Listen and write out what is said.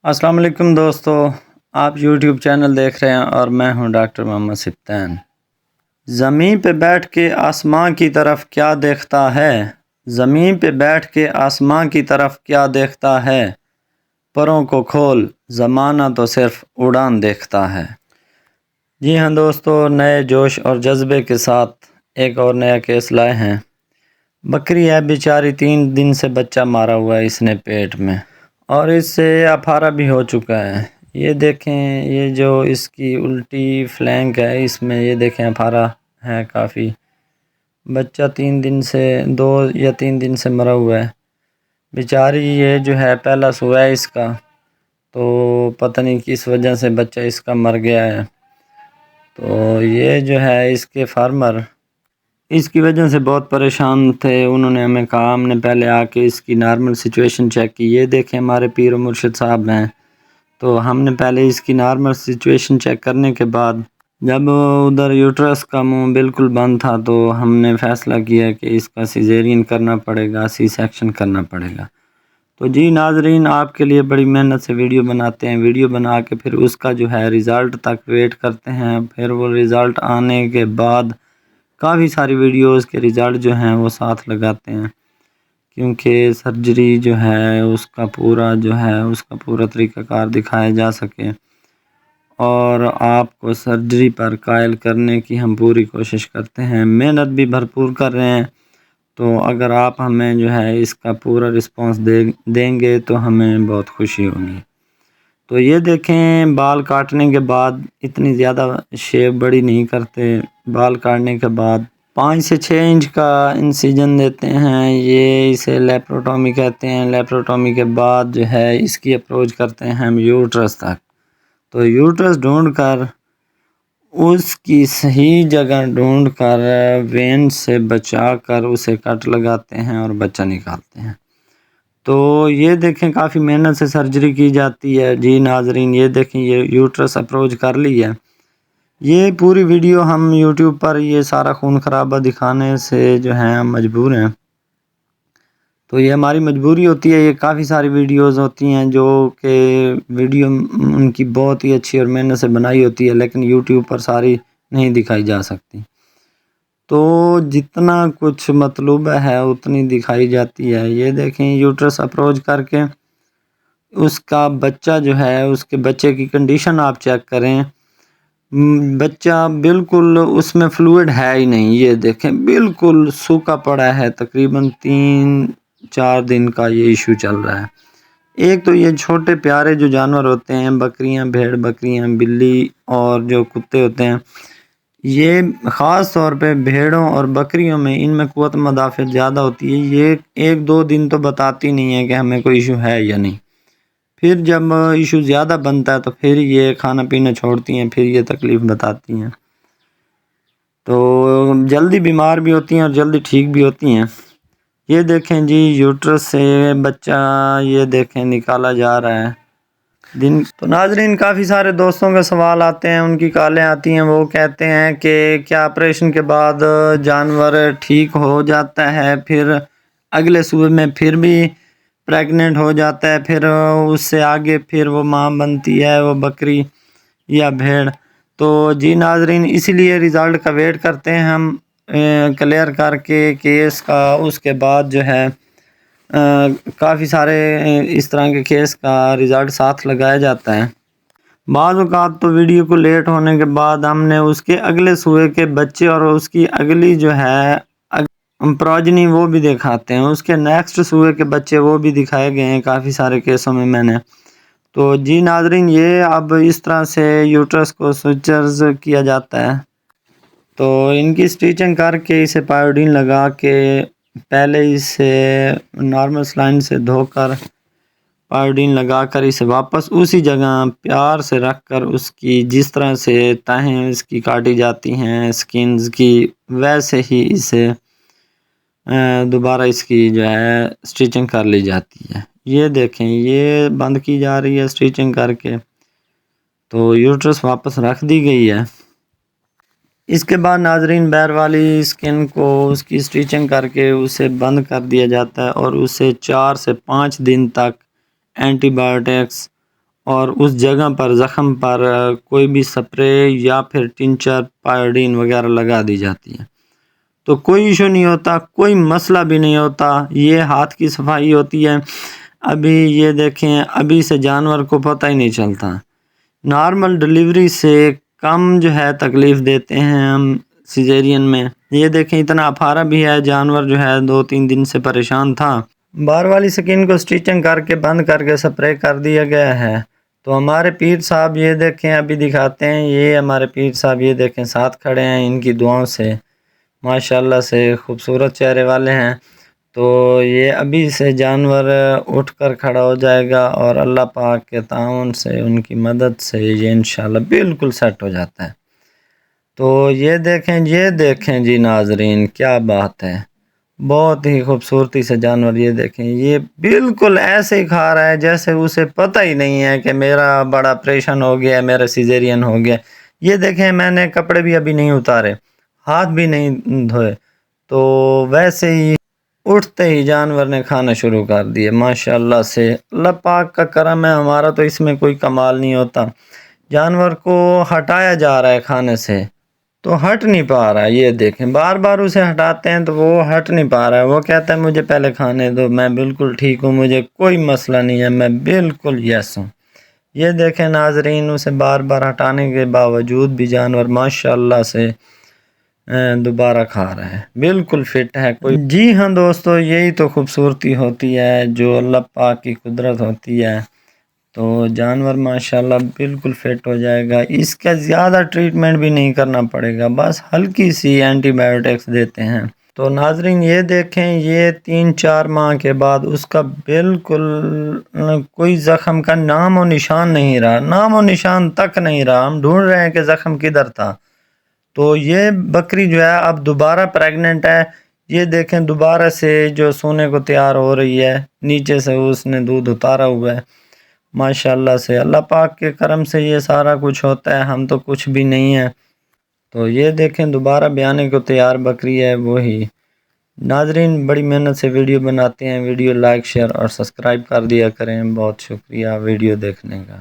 السلام علیکم دوستو، آپ یوٹیوب چینل دیکھ رہے ہیں اور میں ہوں ڈاکٹر محمد سبطین۔ زمین پہ بیٹھ کے آسمان کی طرف کیا دیکھتا ہے؟ زمین پہ بیٹھ کے آسمان کی طرف کیا دیکھتا ہے؟ پروں کو کھول، زمانہ تو صرف اڑان دیکھتا ہے۔ جی ہاں دوستو، نئے جوش اور جذبے کے ساتھ ایک اور نیا کیس لائے ہیں۔ بکری ہے بیچاری، 3 دن سے بچہ مارا ہوا ہے اس نے پیٹ میں، اور اس سے افارہ بھی ہو چکا ہے۔ یہ دیکھیں، یہ جو اس کی الٹی فلینک ہے، اس میں یہ دیکھیں افارہ ہے کافی۔ بچہ 2 یا 3 دن سے مرا ہوا ہے بیچاری۔ یہ جو ہے پہلا سویا ہے اس کا، تو پتہ نہیں کس وجہ سے بچہ اس کا مر گیا ہے۔ تو یہ جو ہے اس کے فارمر اس کی وجہ سے بہت پریشان تھے۔ انہوں نے ہمیں کہا، ہم نے پہلے آ کے اس کی نارمل سچویشن چیک کی۔ یہ دیکھیں ہمارے پیر و مرشد صاحب ہیں، تو ہم نے پہلے اس کی نارمل سچویشن چیک کرنے کے بعد جب ادھر یوٹرس کا منہ بالکل بند تھا، تو ہم نے فیصلہ کیا کہ اس کا سیزیرین کرنا پڑے گا، سی سیکشن کرنا پڑے گا۔ تو جی ناظرین، آپ کے لیے بڑی محنت سے ویڈیو بناتے ہیں، ویڈیو بنا کے پھر اس کا جو ہے رزلٹ تک ویٹ کرتے ہیں۔ پھر وہ رزلٹ آنے کے بعد کافی ساری ویڈیوز کے رزلٹ جو ہیں وہ ساتھ لگاتے ہیں، کیونکہ سرجری جو ہے اس کا پورا طریقہ کار دکھایا جا سکے، اور آپ کو سرجری پر قائل کرنے کی ہم پوری کوشش کرتے ہیں، محنت بھی بھرپور کر رہے ہیں۔ تو اگر آپ ہمیں جو ہے اس کا پورا رسپانس دیں گے تو ہمیں بہت خوشی ہوگی۔ تو یہ دیکھیں، بال کاٹنے کے بعد اتنی زیادہ شیپ بڑی نہیں کرتے، بال کاٹنے کے بعد 5 سے 6 انچ کا انسیجن دیتے ہیں۔ یہ اسے لیپروٹومی کہتے ہیں۔ لیپروٹومی کے بعد جو ہے اس کی اپروچ کرتے ہیں ہم یوٹرس تک۔ تو یوٹرس ڈھونڈ کر، اس کی صحیح جگہ ڈھونڈ کر، وین سے بچا کر اسے کٹ لگاتے ہیں اور بچہ نکالتے ہیں۔ تو یہ دیکھیں کافی محنت سے سرجری کی جاتی ہے۔ جی ناظرین، یہ دیکھیں، یہ یوٹرس اپروچ کر لی ہے۔ یہ پوری ویڈیو ہم یوٹیوب پر یہ سارا خون خرابہ دکھانے سے جو ہیں ہم مجبور ہیں، تو یہ ہماری مجبوری ہوتی ہے۔ یہ کافی ساری ویڈیوز ہوتی ہیں جو کہ ویڈیو ان کی بہت ہی اچھی اور محنت سے بنائی ہوتی ہے، لیکن یوٹیوب پر ساری نہیں دکھائی جا سکتی۔ تو جتنا کچھ مطلوب ہے اتنی دکھائی جاتی ہے۔ یہ دیکھیں، یوٹرس اپروچ کر کے اس کا بچہ جو ہے، اس کے بچے کی کنڈیشن آپ چیک کریں۔ بچہ بالکل اس میں فلوئڈ ہے ہی نہیں۔ یہ دیکھیں بالکل سوکھا پڑا ہے، تقریباً 3-4 دن کا یہ ایشو چل رہا ہے۔ ایک تو یہ چھوٹے پیارے جو جانور ہوتے ہیں، بکریاں، بھیڑ بکریاں، بلی اور جو کتے ہوتے ہیں، یہ خاص طور پہ بھیڑوں اور بکریوں میں ان میں قوت مدافعت زیادہ ہوتی ہے۔ یہ 1-2 دن تو بتاتی نہیں ہے کہ ہمیں کوئی ایشو ہے یا نہیں۔ پھر جب ایشو زیادہ بنتا ہے تو پھر یہ کھانا پینا چھوڑتی ہیں، پھر یہ تکلیف بتاتی ہیں۔ تو جلدی بیمار بھی ہوتی ہیں اور جلدی ٹھیک بھی ہوتی ہیں۔ یہ دیکھیں جی، یوٹرس سے بچہ یہ دیکھیں نکالا جا رہا ہے۔ تو ناظرین، کافی سارے دوستوں کے سوال آتے ہیں، ان کی کالیں آتی ہیں، وہ کہتے ہیں کہ کیا آپریشن کے بعد جانور ٹھیک ہو جاتا ہے، پھر اگلے صبح میں پھر بھی پریگننٹ ہو جاتا ہے، پھر اس سے آگے پھر وہ ماں بنتی ہے، وہ بکری یا بھیڑ؟ تو جی ناظرین، اسی لیے رزلٹ کا ویٹ کرتے ہیں ہم، کلیئر کر کے کیس کا۔ اس کے بعد جو ہے کافی سارے اس طرح کے کیس کا رزلٹ ساتھ لگایا جاتا ہے۔ بعض اوقات تو ویڈیو کو لیٹ ہونے کے بعد ہم نے اس کے اگلے سوئے کے بچے اور اس کی اگلی جو ہے پروجنی وہ بھی دکھاتے ہیں، اس کے نیکسٹ سوئے کے بچے وہ بھی دکھائے گئے ہیں کافی سارے کیسوں میں نے۔ تو جی ناظرین، یہ اب اس طرح سے یوٹرس کو سوئچرز کیا جاتا ہے۔ تو ان کی سٹیچنگ کر کے اسے پائیوڈین لگا کے، پہلے اسے نارمل سلائن سے دھو کر پائیوڈین لگا کر اسے واپس اسی جگہ پیار سے رکھ کر اس کی جس طرح سے تہیں اس کی کاٹی جاتی ہیں سکینز کی، ویسے ہی اسے دوبارہ اس کی جو ہے سٹیچنگ کر لی جاتی ہے۔ یہ دیکھیں، یہ بند کی جا رہی ہے سٹیچنگ کر کے، تو یوٹرس واپس رکھ دی گئی ہے۔ اس کے بعد ناظرین، بیر والی سکن کو اس کی سٹیچنگ کر کے اسے بند کر دیا جاتا ہے، اور اسے 4 سے 5 دن تک اینٹی بائیوٹکس اور اس جگہ پر زخم پر کوئی بھی سپرے یا پھر ٹنچر پائیوڈین وغیرہ لگا دی جاتی ہے تو کوئی ایشو نہیں ہوتا، کوئی مسئلہ بھی نہیں ہوتا۔ یہ ہاتھ کی صفائی ہوتی ہے۔ ابھی یہ دیکھیں، ابھی سے جانور کو پتہ ہی نہیں چلتا۔ نارمل ڈلیوری سے کم جو ہے تکلیف دیتے ہیں ہم سیزیرین میں۔ یہ دیکھیں اتنا افارہ بھی ہے، جانور جو ہے 2-3 دن سے پریشان تھا۔ باہر والی سکین کو سٹیچنگ کر کے بند کر کے سپرے کر دیا گیا ہے۔ تو ہمارے پیر صاحب یہ دیکھیں ابھی دکھاتے ہیں، یہ ہمارے پیر صاحب یہ دیکھیں ساتھ کھڑے ہیں، ان کی دعاؤں سے ماشاءاللہ سے خوبصورت چہرے والے ہیں۔ تو یہ ابھی سے جانور اٹھ کر کھڑا ہو جائے گا اور اللہ پاک کے تعاون سے، ان کی مدد سے یہ انشاءاللہ بالکل سیٹ ہو جاتا ہے۔ تو یہ دیکھیں جی ناظرین، کیا بات ہے، بہت ہی خوبصورتی سے جانور۔ یہ دیکھیں، یہ بالکل ایسے ہی کھا رہا ہے جیسے اسے پتہ ہی نہیں ہے کہ میرا بڑا آپریشن ہو گیا، میرا سیزیرین ہو گیا۔ یہ دیکھیں، میں نے کپڑے بھی ابھی نہیں اتارے، ہاتھ بھی نہیں دھوئے، تو ویسے ہی اٹھتے ہی جانور نے کھانا شروع کر دیے ماشاءاللہ سے۔ اللہ پاک کا کرم ہے، ہمارا تو اس میں کوئی کمال نہیں ہوتا۔ جانور کو ہٹایا جا رہا ہے کھانے سے تو ہٹ نہیں پا رہا ہے۔ یہ دیکھیں، بار بار اسے ہٹاتے ہیں تو وہ ہٹ نہیں پا رہا ہے۔ وہ کہتا ہے مجھے پہلے کھانے دو، میں بالکل ٹھیک ہوں، مجھے کوئی مسئلہ نہیں ہے، میں بالکل یس ہوں۔ یہ دیکھیں ناظرین، اسے بار بار ہٹانے کے باوجود بھی جانور ماشاءاللہ سے دوبارہ کھا رہا ہے، بالکل فٹ ہے کوئی۔ جی ہاں دوستو، یہی تو خوبصورتی ہوتی ہے، جو اللہ پاک کی قدرت ہوتی ہے۔ تو جانور ماشاءاللہ بالکل فٹ ہو جائے گا، اس کا زیادہ ٹریٹمنٹ بھی نہیں کرنا پڑے گا، بس ہلکی سی اینٹی بائیوٹکس دیتے ہیں۔ تو ناظرین یہ دیکھیں، یہ 3-4 ماہ کے بعد اس کا بالکل کوئی زخم کا نام و نشان نہیں رہا، نام و نشان تک نہیں رہا۔ ہم ڈھونڈ رہے ہیں کہ زخم کدھر تھا۔ تو یہ بکری جو ہے اب دوبارہ پریگننٹ ہے۔ یہ دیکھیں دوبارہ سے جو سونے کو تیار ہو رہی ہے، نیچے سے اس نے دودھ اتارا ہوا ہے ماشاءاللہ سے۔ اللہ پاک کے کرم سے یہ سارا کچھ ہوتا ہے، ہم تو کچھ بھی نہیں ہیں۔ تو یہ دیکھیں دوبارہ بیانے کو تیار بکری ہے وہی۔ ناظرین بڑی محنت سے ویڈیو بناتے ہیں، ویڈیو لائک، شیئر اور سبسکرائب کر دیا کریں۔ بہت شکریہ ویڈیو دیکھنے کا۔